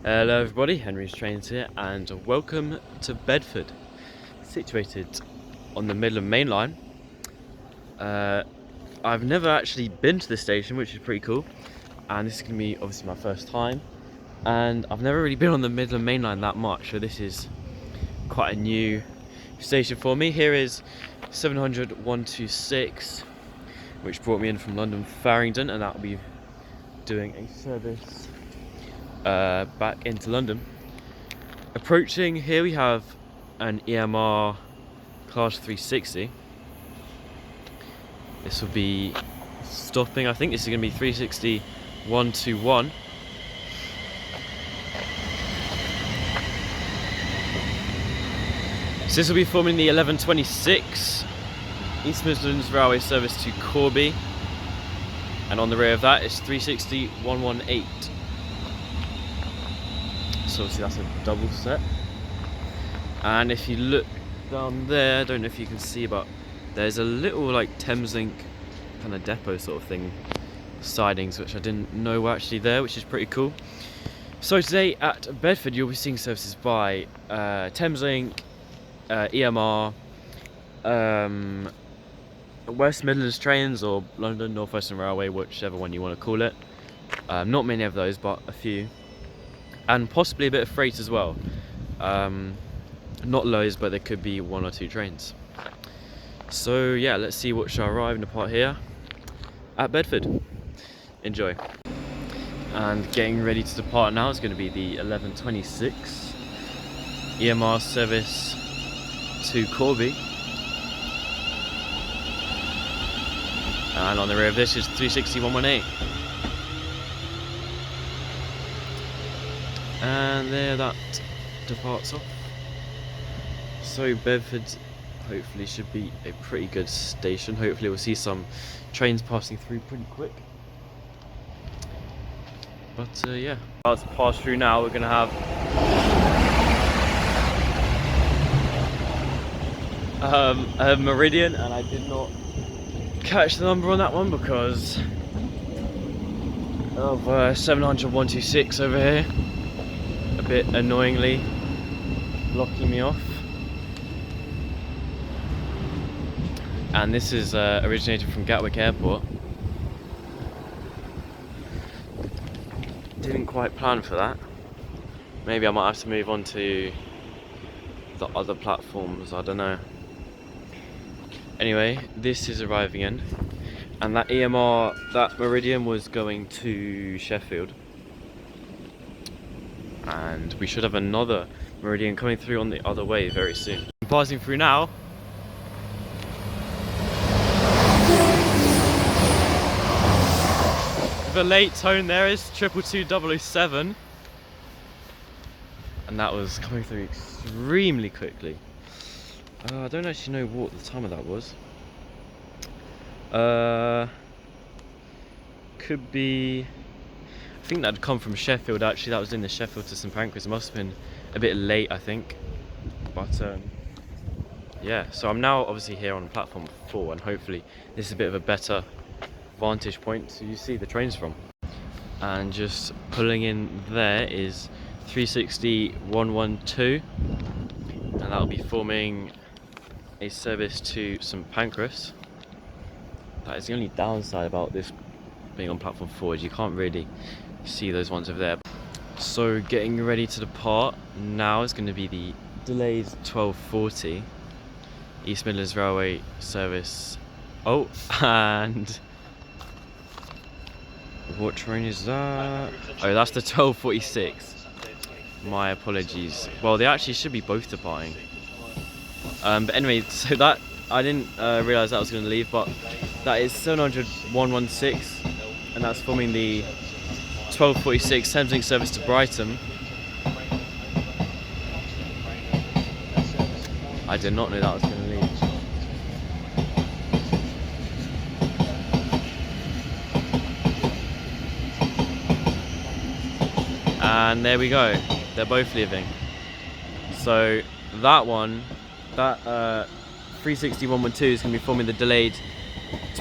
Hello everybody, Henry's Trains here and welcome to Bedford, situated on the Midland Main Line. I've never actually been to this station, which is pretty cool, and this is going to be obviously my first time, and I've never really been on the Midland Main Line that much, so this is quite a new station for me. Here is 700 126, which brought me in from London Farringdon, and that will be doing a service back into London. Approaching here we have an EMR Class 360. This will be stopping, I think this is going to be 360 121. So this will be forming the 1126 East Midlands Railway service to Corby, and on the rear of that is 360 118. So obviously that's a double set, and if you look down there, I don't know if you can see, but there's a little like Thameslink kind of depot sort of thing, sidings, which I didn't know were actually there, which is pretty cool. So today at Bedford you'll be seeing services by Thameslink, EMR, West Midlands Trains, or London North Western Railway, whichever one you want to call it. Not many of those, but a few. And possibly a bit of freight as well. Not loads, but there could be one or two trains. So yeah, let's see what shall arrive in the part here at Bedford. Enjoy. And getting ready to depart now is going to be the 1126 EMR service to Corby. And on the rear of this is 360 118. And there that departs off. So Bedford hopefully should be a pretty good station. Hopefully we'll see some trains passing through pretty quick. But yeah, about to pass through now. We're gonna have a Meridian, and I did not catch the number on that one because of 700 126 over here. A bit annoyingly blocking me off. And this is originated from Gatwick Airport. Didn't quite plan for that. Maybe I might have to move on to the other platforms, I don't know. Anyway, this is arriving in, and that EMR, that Meridian, was going to Sheffield. And we should have another Meridian coming through on the other way very soon. I'm passing through now. The late tone there is 222 and that was coming through extremely quickly. I don't actually know what the time of that was. Could be, I think that'd come from Sheffield actually. That was in the Sheffield to St Pancras. It must have been a bit late, I think. But yeah, so I'm now obviously here on platform 4, and hopefully this is a bit of a better vantage point so you see the trains from. And just pulling in there is 360 112, and that'll be forming a service to St Pancras. That is the only downside about this being on platform 4, is you can't really see those ones over there. So getting ready to depart now is going to be the delayed 1240 East Midlands Railway service. Oh, and what train is that? Oh, that's the 1246. My apologies. Well, they actually should be both departing. But anyway, so that, I didn't realise that was going to leave, but that is 700 116, and that's forming the 1246 Thameslink service to Brighton. I did not know that was going to leave. And there we go, they're both leaving. So that one, that 360 112 is going to be forming the delayed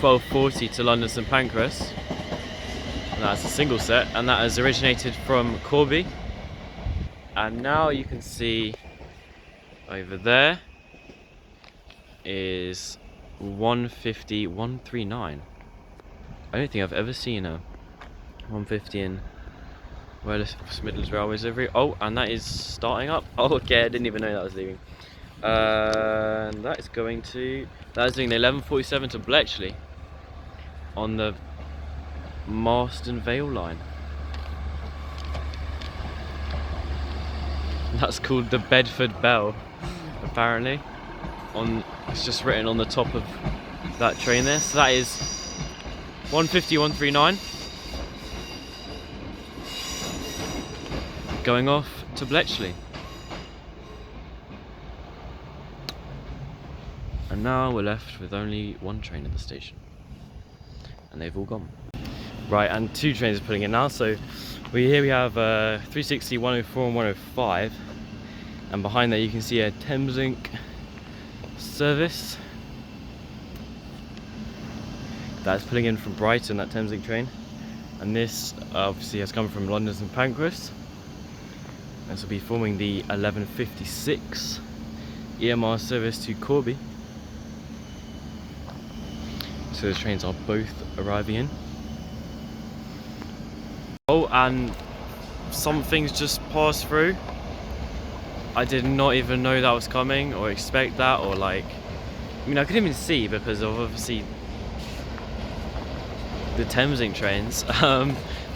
1240 to London St Pancras. And that's a single set, and that has originated from Corby. And now you can see over there is 150, 139. I don't think I've ever seen a 150 in West Midlands Railways livery. Oh, and that is starting up. Oh, okay, I didn't even know that was leaving. And that is doing the 1147 to Bletchley on the Marston Vale line. That's called the Bedford Bell, apparently. It's just written on the top of that train there. So that is 150, 139 going off to Bletchley. And now we're left with only one train at the station, and they've all gone. Right, and two trains are putting in now. So we have 360, 104 and 105, and behind that you can see a Thameslink service that's pulling in from Brighton, that Thameslink train. And this obviously has come from London St Pancras. This will be forming the 1156 EMR service to Corby. So those trains are both arriving in. Oh, and some things just passed through. I did not even know that was coming or expect that, or like, I mean, I couldn't even see because of obviously the Thameslink trains.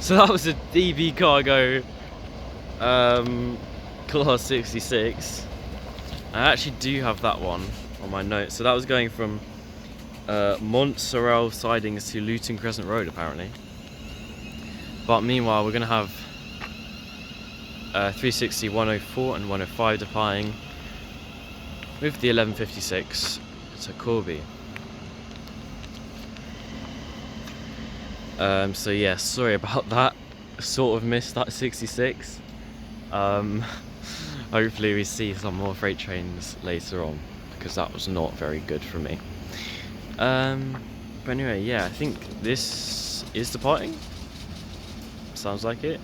So that was a DB Cargo Class 66. I actually do have that one on my notes. So that was going from Montserrat sidings to Luton Crescent Road, apparently. But meanwhile, we're going to have 360, 104 and 105 departing with the 1156 to Corby. So yeah, sorry about that. Sort of missed that 66. Hopefully we see some more freight trains later on, because that was not very good for me. But anyway, yeah, I think this is departing. Sounds like it.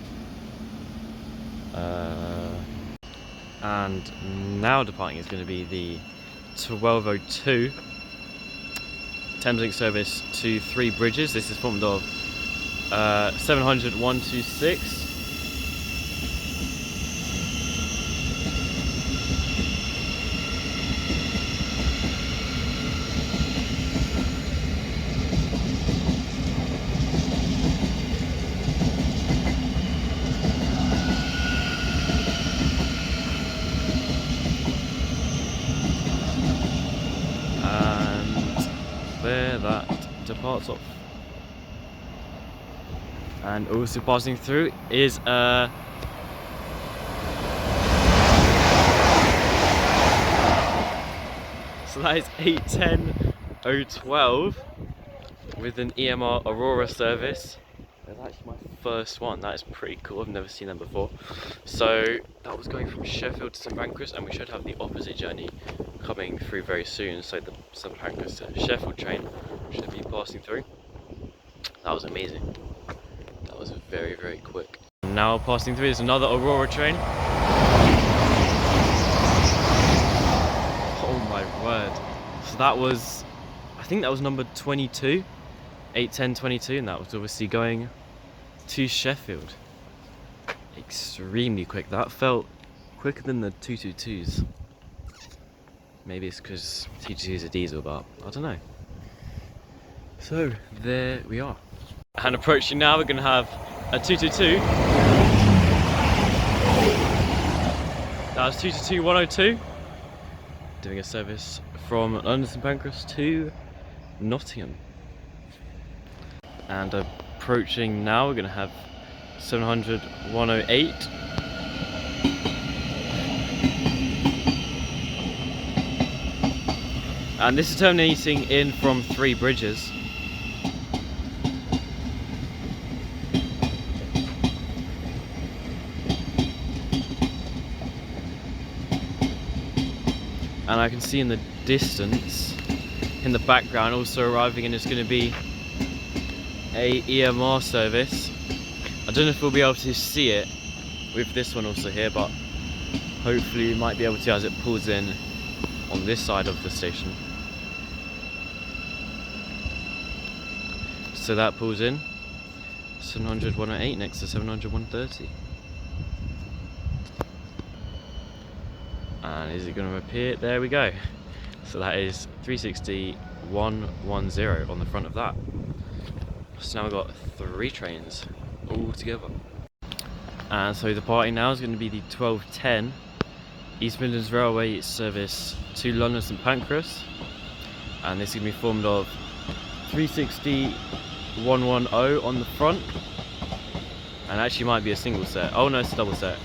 And now departing is going to be the 1202 Thameslink service to Three Bridges. This is formed of 700 126. There that departs off. And also passing through is so that is 810-012 with an EMR Aurora service. That's actually my first one. That is pretty cool. I've never seen them before. So that was going from Sheffield to St Pancras, and we should have the opposite journey coming through very soon. So the St Pancras to Sheffield train should be passing through. That was amazing. That was very, very quick. Now passing through is another Aurora train. Oh my word. So that was, I think that was number 22, 81022, and that was obviously going to Sheffield. Extremely quick. That felt quicker than the 222s. Maybe it's because 222s are diesel, but I don't know. So there we are. And approaching now, we're going to have a 222. That was 222 102. Doing a service from London St Pancras to Nottingham. And approaching now, we're going to have 700 108. And this is terminating in from Three Bridges. And I can see in the distance, in the background, also arriving in is going to be a EMR service. I don't know if we'll be able to see it with this one also here, but Hopefully you might be able to as it pulls in on this side of the station. So that pulls in 700 108 next to 700 130. And is it going to appear? There we go. So that is 360 110 on the front of that. So now we've got 3 trains all together. And so the party now is going to be the 1210 East Midlands Railway service to London St Pancras. And this is going to be formed of 360 110 on the front. And actually might be a single set. Oh no, it's a double set.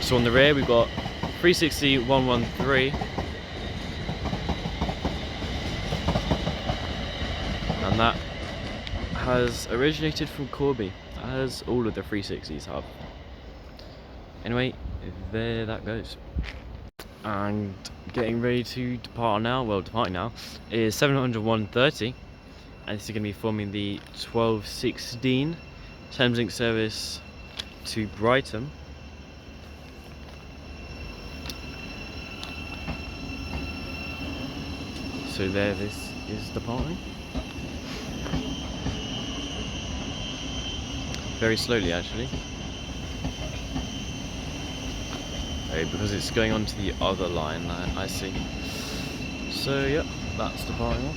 So on the rear we've got 360 113. And that has originated from Corby, as all of the 360s have. Anyway, there that goes. And getting ready to depart now, well departing now, is 700 130. And this is going to be forming the 1216 Thameslink service to Brighton. So there this is departing. Very slowly actually. Okay, because it's going on to the other line, I see. So yep, that's departing off.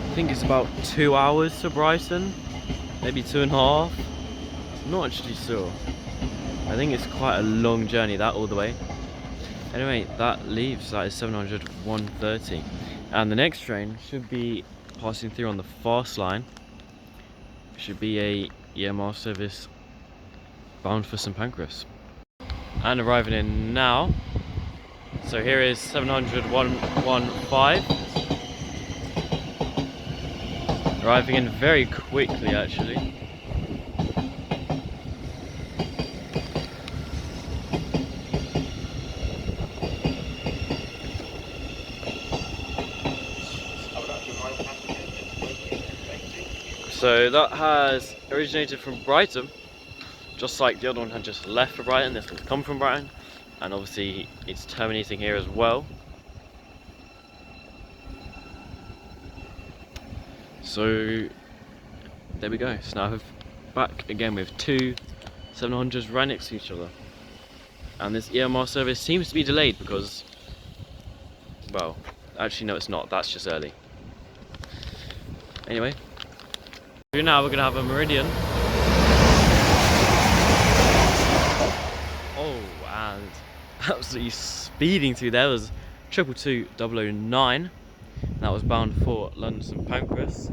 I think it's about 2 hours to Brighton, maybe 2.5. Not actually sure. I think it's quite a long journey that all the way. Anyway, that leaves, that is 700 130. And the next train should be passing through on the fast line. Should be a EMR service bound for St Pancras. And arriving in now. So here is 700 115. Arriving in very quickly actually. So that has originated from Brighton, just like the other one had just left for Brighton. This one's come from Brighton, and obviously it's terminating here as well. So there we go. So now I'm back again with 2 700s right next to each other. And this EMR service seems to be delayed because, well, actually no it's not, that's just early. Anyway, now we're going to have a Meridian. Oh, and absolutely speeding through there was 222 009. That was bound for London St Pancras,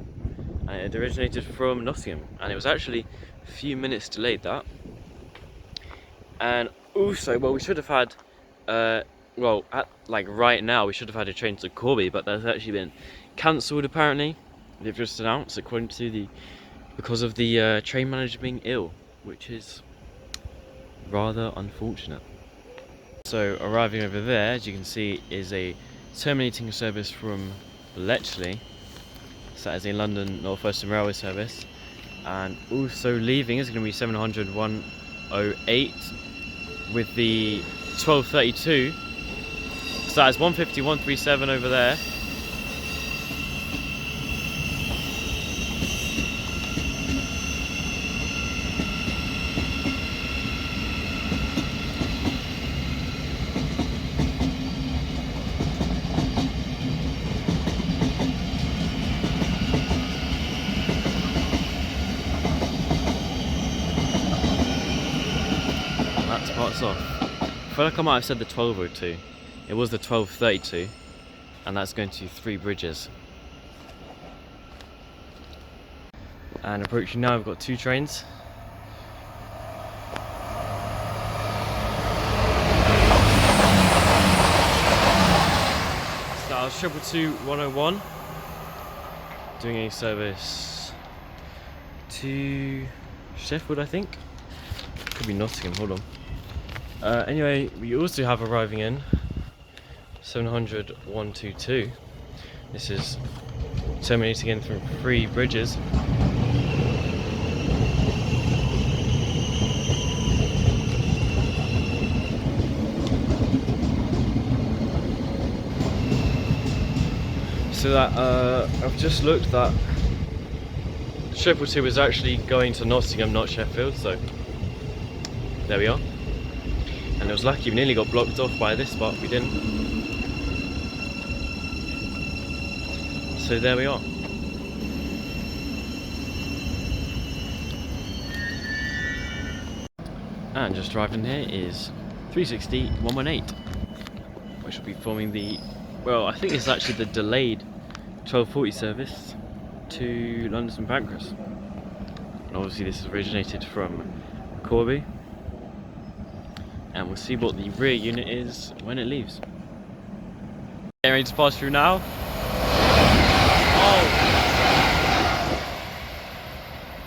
and it originated from Nottingham, and it was actually a few minutes delayed that. And also, well, we should have had like right now we should have had a train to Corby, but that's actually been cancelled apparently. They've just announced according to because of the train manager being ill, which is rather unfortunate. So arriving over there, as you can see, is a terminating service from Bletchley. So that is a London North Western Railway service. And also leaving is going to be 700 108 with the 1232. So that is 150 137 over there. Parts off. I feel like I might have said the 1202. It was the 1232, and that's going to 3 bridges. And approaching now, we've got 2 trains. So that was 222 101, doing a service to Sheffield, I think. Could be Nottingham, hold on. Anyway, we also have arriving in 700 122. This is terminating in from 3 bridges. So that I've just looked that Sheffield 2 was actually going to Nottingham, not Sheffield, so there we are. And it was lucky we nearly got blocked off by this spot, we didn't. So there we are. And just driving here is 360 118, which will be forming the, well, I think it's actually the delayed 1240 service to London St Pancras. And obviously this is originated from Corby. And we'll see what the rear unit is when it leaves. Getting ready to pass through now. Oh!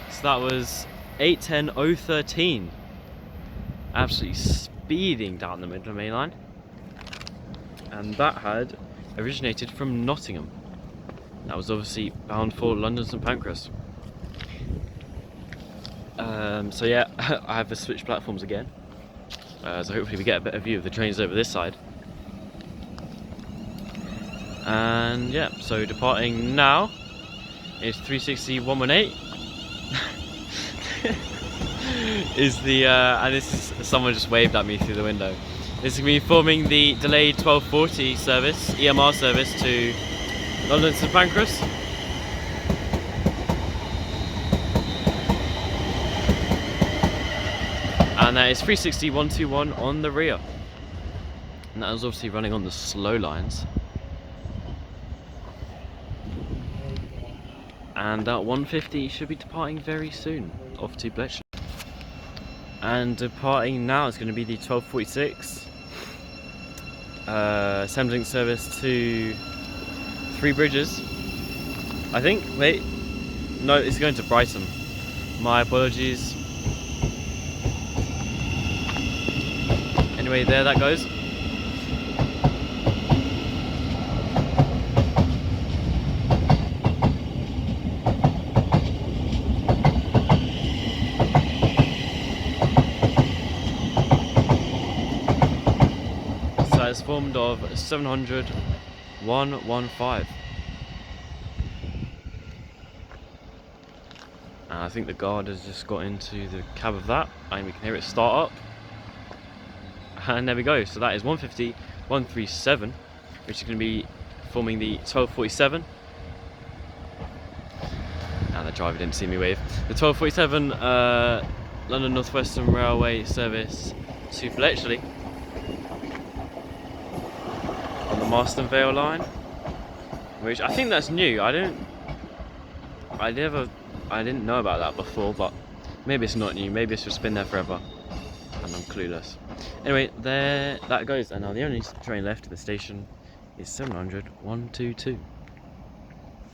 So that was 810.013. Absolutely speeding down the middle main line. And that had originated from Nottingham. That was obviously bound for London St Pancras. So yeah, I have to switch platforms again. So hopefully we get a better view of the trains over this side. And yeah, so departing now is 360 118. Is the and this is, someone just waved at me through the window. This is going to be forming the delayed 1240 service, EMR service to London St Pancras. And that is 360 121 on the rear. And that was obviously running on the slow lines. And that 150 should be departing very soon, off to Bletchley. And departing now is going to be the 1246 Thameslink service to 3 bridges, I think. Wait, no, it's going to Brighton. My apologies. Anyway, there that goes. So it's formed of 700 115. And I think the guard has just got into the cab of that, and we can hear it start up. And there we go. So that is 150 137, which is going to be forming the 1247. And the driver didn't see me wave. The 1247 London North Western Railway service to Bletchley on the Marston Vale line, which I think that's new. I didn't know about that before, but maybe it's not new. Maybe it's just been there forever, and I'm clueless. Anyway, there that goes. And now the only train left at the station is 700 122.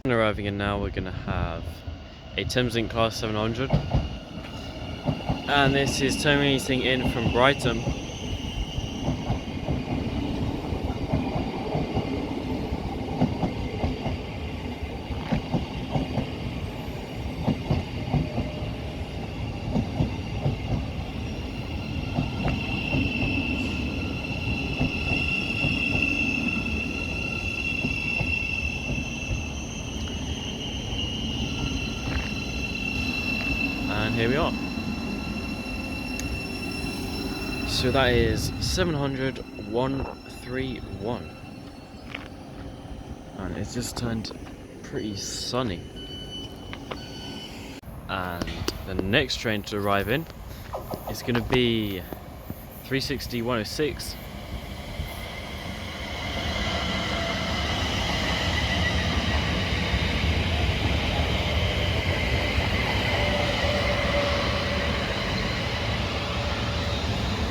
And arriving in now, we're going to have a Thameslink class 700, and this is terminating in from Brighton. And here we are. So that is 700 131. And it's just turned pretty sunny. And the next train to arrive in is going to be 360 106.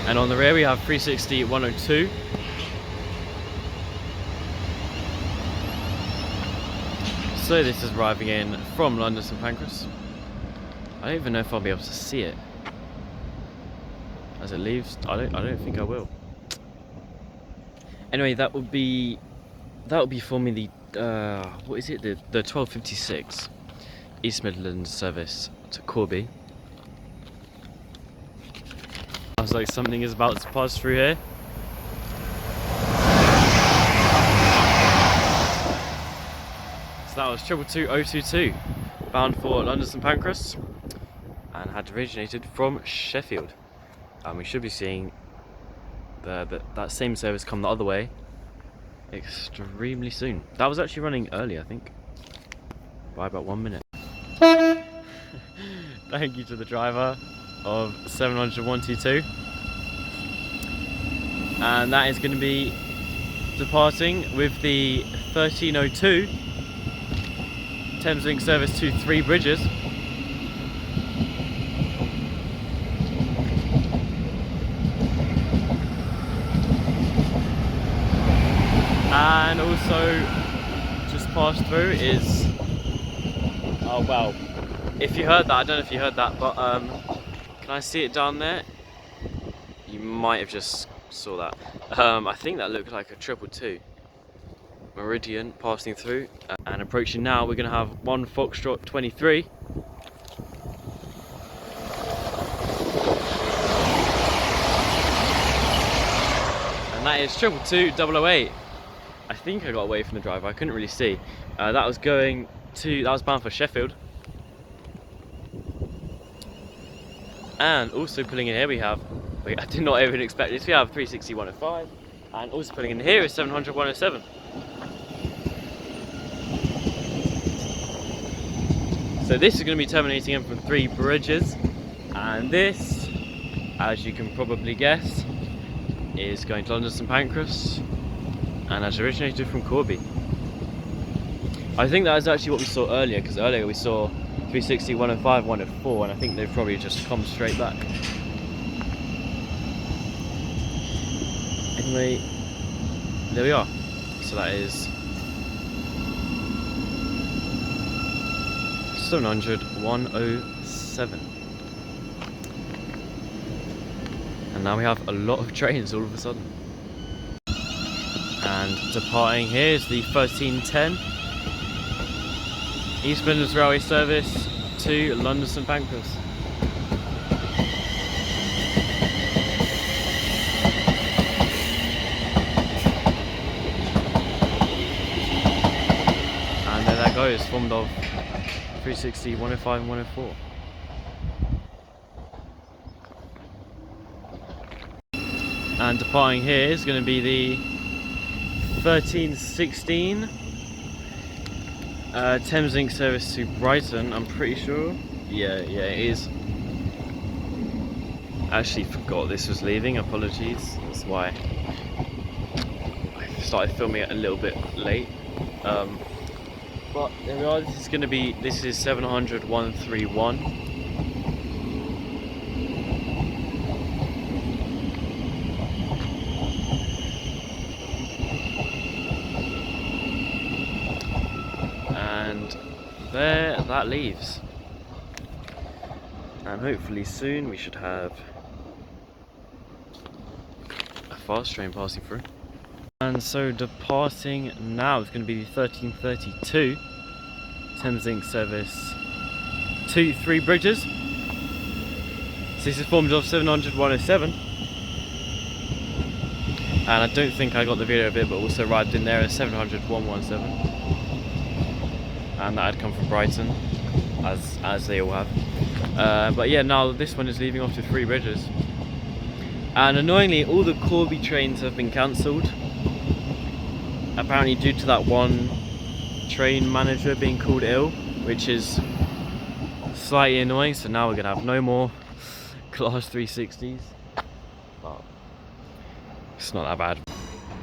And on the rear we have 360 102. So this is arriving in from London St Pancras. I don't even know if I'll be able to see it as it leaves. I don't think I will. Anyway, that would be for me the what is it, the 1256 East Midlands service to Corby. Sounds like something is about to pass through here. So that was 222022, bound for London St Pancras, and had originated from Sheffield. And we should be seeing that same service come the other way extremely soon. That was actually running early, I think, by about 1 minute. Thank you to the driver of 70122, and that is going to be departing with the 1302 Thameslink service to Three Bridges. And also just passed through is, oh wow, if you heard that, I don't know if you heard that, but can I see it down there? You might have just saw that. I think that looked like a 222 Meridian passing through, and approaching now. We're going to have 1 Foxtrot 23. And that is 222 008. I think I got away from the driver, I couldn't really see. That was bound for Sheffield. And also pulling in here we have, I did not even expect this, we have 360 105, and also pulling in here is 700 107. So this is going to be terminating in from Three Bridges, and this, as you can probably guess, is going to London St Pancras, and has originated from Corby. I think that is actually what we saw earlier, because earlier we saw 360, 105, 104, and I think they've probably just come straight back. Anyway, there we are. So that is 700 107. And now we have a lot of trains all of a sudden. And departing here is the 1310 East Midlands Railway service to London St Pancras. And there that goes, formed of 360, 105 and 104. And departing here is going to be the 1316 Thameslink service to Brighton, I'm pretty sure. Yeah, it is. I actually forgot this was leaving, apologies. That's why I started filming it a little bit late. But there we are, this is 700 131. And there that leaves, and hopefully soon we should have a fast train passing through. And so departing now is going to be the 1332 Thameslink service to Three Bridges. So this is formed of 700 107, and I don't think I got the video of it, but also arrived in there as 700 117. And that had come from Brighton, as they all have. But yeah, now this one is leaving off to Three Bridges. And annoyingly, all the Corby trains have been cancelled. Apparently due to that one train manager being called ill, which is slightly annoying. So now we're going to have no more Class 360s. But it's not that bad.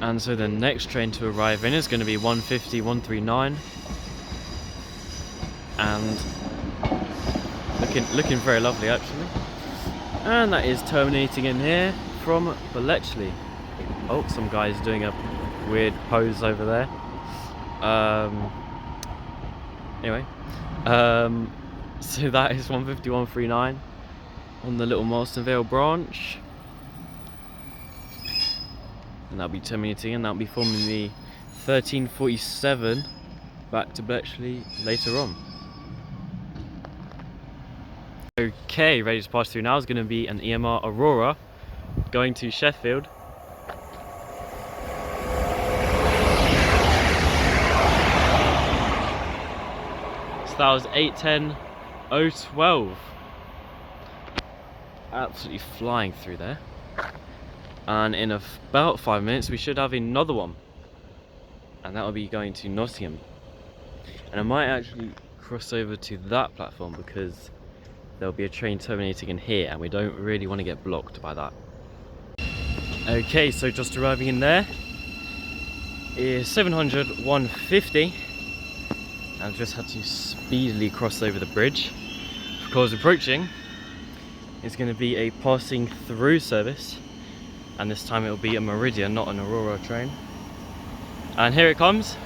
And so the next train to arrive in is going to be 150 139. And looking very lovely actually. And that is terminating in here from Bletchley. Oh, some guy's doing a weird pose over there. Anyway, So that is 151.39 on the little Marston Vale branch. And that'll be terminating, and that'll be forming the 1347 back to Bletchley later on. Okay, ready to pass through now is going to be an EMR Aurora going to Sheffield. So that was 8:10.012. Absolutely flying through there. And in about 5 minutes we should have another one, and that will be going to Nottingham. And I might actually cross over to that platform because there'll be a train terminating in here and we don't really want to get blocked by that. Okay, so just arriving in there is 700/150. I've just had to speedily cross over the bridge because approaching is going to be a passing through service, and this time it will be a Meridian, not an Aurora train. And here it comes.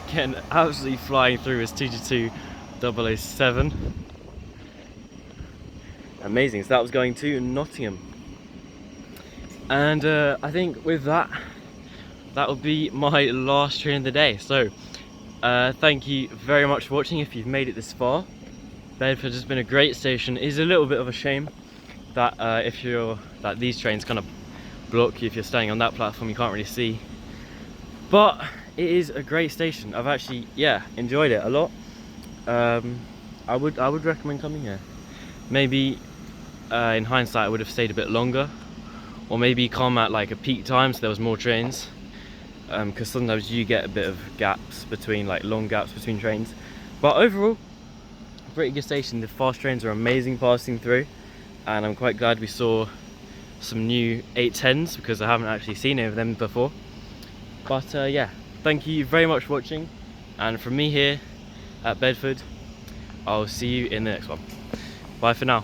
Again, absolutely flying through is 222.007. Amazing, so that was going to Nottingham. And I think with that, that will be my last train of the day. So thank you very much for watching if you've made it this far. Bedford has been a great station. It is a little bit of a shame that that these trains kind of block you if you're staying on that platform. You can't really see, but it is a great station. I've actually enjoyed it a lot. I would recommend coming here. Maybe in hindsight I would have stayed a bit longer, or maybe come at like a peak time so there was more trains, because sometimes you get a bit of gaps between, like long gaps between trains. But overall, pretty good station. The fast trains are amazing passing through, and I'm quite glad we saw some new 810s because I haven't actually seen any of them before. But yeah, thank you very much for watching, and from me here at Bedford, I'll see you in the next one. Bye for now.